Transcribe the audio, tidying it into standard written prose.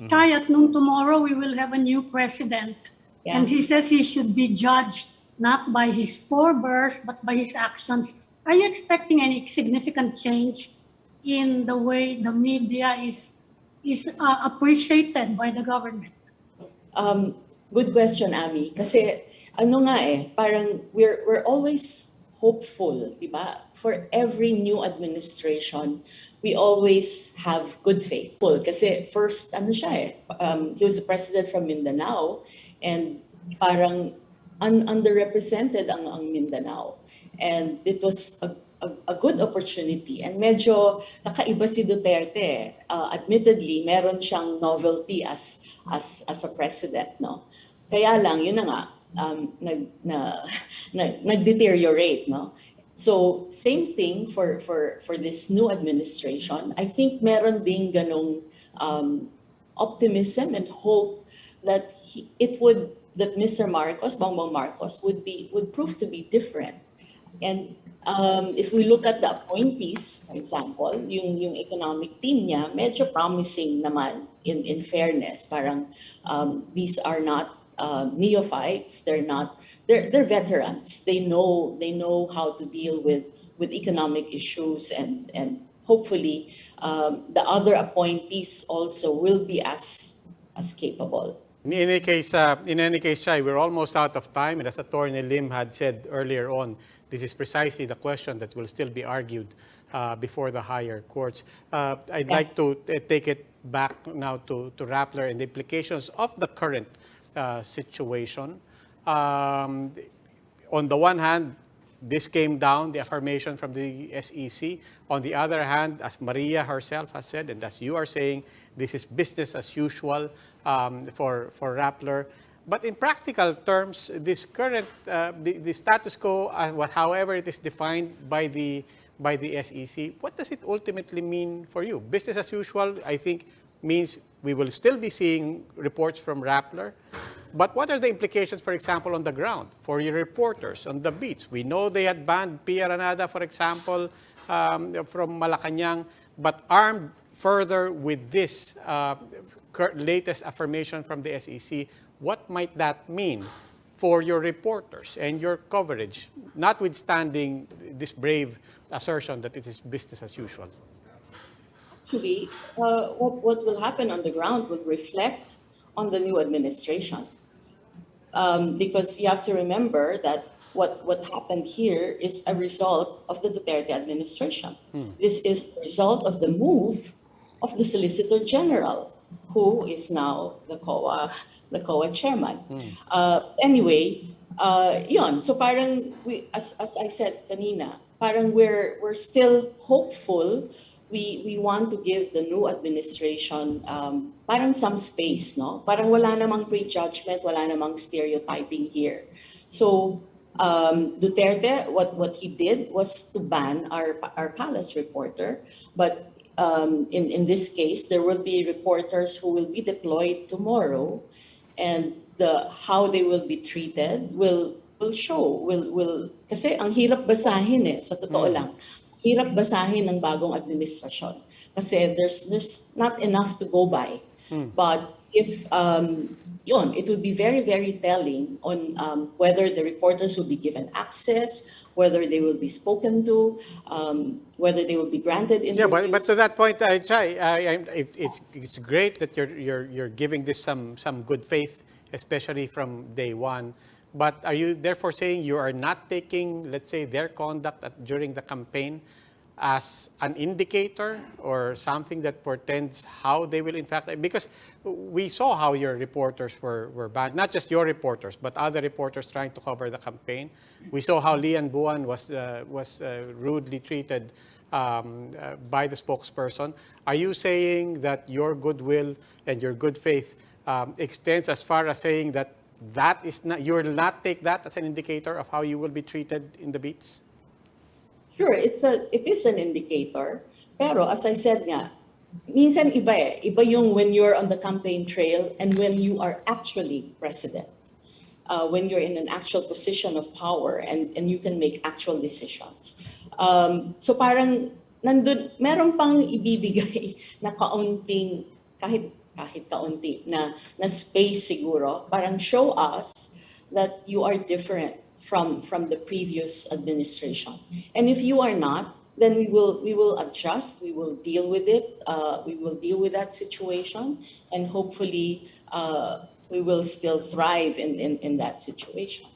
Chay, at noon tomorrow, we will have a new president. Yeah. And he says he should be judged not by his forebears, but by his actions. Are you expecting any significant change in the way the media is appreciated by the government? Good question, Ami. Kasi ano nga parang we're always hopeful, di ba? For every new administration, we always have good faith. Kasi first, ano siya he was the president from Mindanao, and parang underrepresented ang Mindanao. And it was a good opportunity. And medyo nakaiba si Duterte. Admittedly, meron siyang novelty as a president, no? Kaya lang, yun na nga, nag-deteriorate, no? So, same thing for this new administration. I think meron ding ganong optimism and hope that that Mr. Marcos, Bongbong Marcos, would prove to be different. And if we look at the appointees, for example, yung economic team niya, medyo promising naman in fairness. Parang these are not neophytes. They're veterans. They know how to deal with economic issues, and hopefully the other appointees also will be as capable. In any case, Chay, we're almost out of time, and as Attorney Lim had said earlier on, this is precisely the question that will still be argued before the higher courts. I'd like to take it back now to Rappler and the implications of the current situation. On the one hand, this came down, the affirmation from the SEC. On the other hand, as Maria herself has said, and as you are saying, this is business as usual for Rappler. But in practical terms, this current, the status quo, however it is defined by the SEC, what does it ultimately mean for you? Business as usual, I think, means we will still be seeing reports from Rappler. But what are the implications, for example, on the ground for your reporters on the beats? We know they had banned Pia Ranada, for example, from Malacanang, but armed further with this latest affirmation from the SEC, what might that mean for your reporters and your coverage, notwithstanding this brave assertion that it is business as usual? Actually, what will happen on the ground will reflect on the new administration. Because you have to remember that what happened here is a result of the Duterte administration. This is the result of the move of the Solicitor General, who is now the COA chairman. Anyway, yun. So parang as I said kanina, parang we're still hopeful. We want to give the new administration parang some space, no? Parang wala namang prejudgment, wala namang stereotyping here. So Duterte, what he did was to ban our palace reporter, but in this case, there will be reporters who will be deployed tomorrow, and how they will be treated will show. Kasi ang hirap basahin sa totoo lang. Hirap basahin ng bagong administrasyon. Kasi there's not enough to go by. But if it would be very, very telling on whether the reporters will be given access, whether they will be spoken to, whether they will be granted interviews. Yeah, but to that point, Chay, it's great that you're giving this some good faith, especially from day one. But are you therefore saying you are not taking, let's say, their conduct during the campaign as an indicator or something that portends how they will in fact, because we saw how your reporters were banned, not just your reporters, but other reporters trying to cover the campaign. We saw how Lian Buan was rudely treated by the spokesperson. Are you saying that your goodwill and your good faith extends as far as saying that you will not take that as an indicator of how you will be treated in the beats? Sure, it is an indicator. Pero as I said nga, minsan iba Iba yung when you're on the campaign trail and when you are actually president. When you're in an actual position of power and you can make actual decisions. So parang nandun, meron pang ibibigay na kaunting, kahit kahit kaunti na space siguro, parang show us that you are different from the previous administration. And if you are not, then we will adjust, we will deal with it, we will deal with that situation, and hopefully we will still thrive in that situation.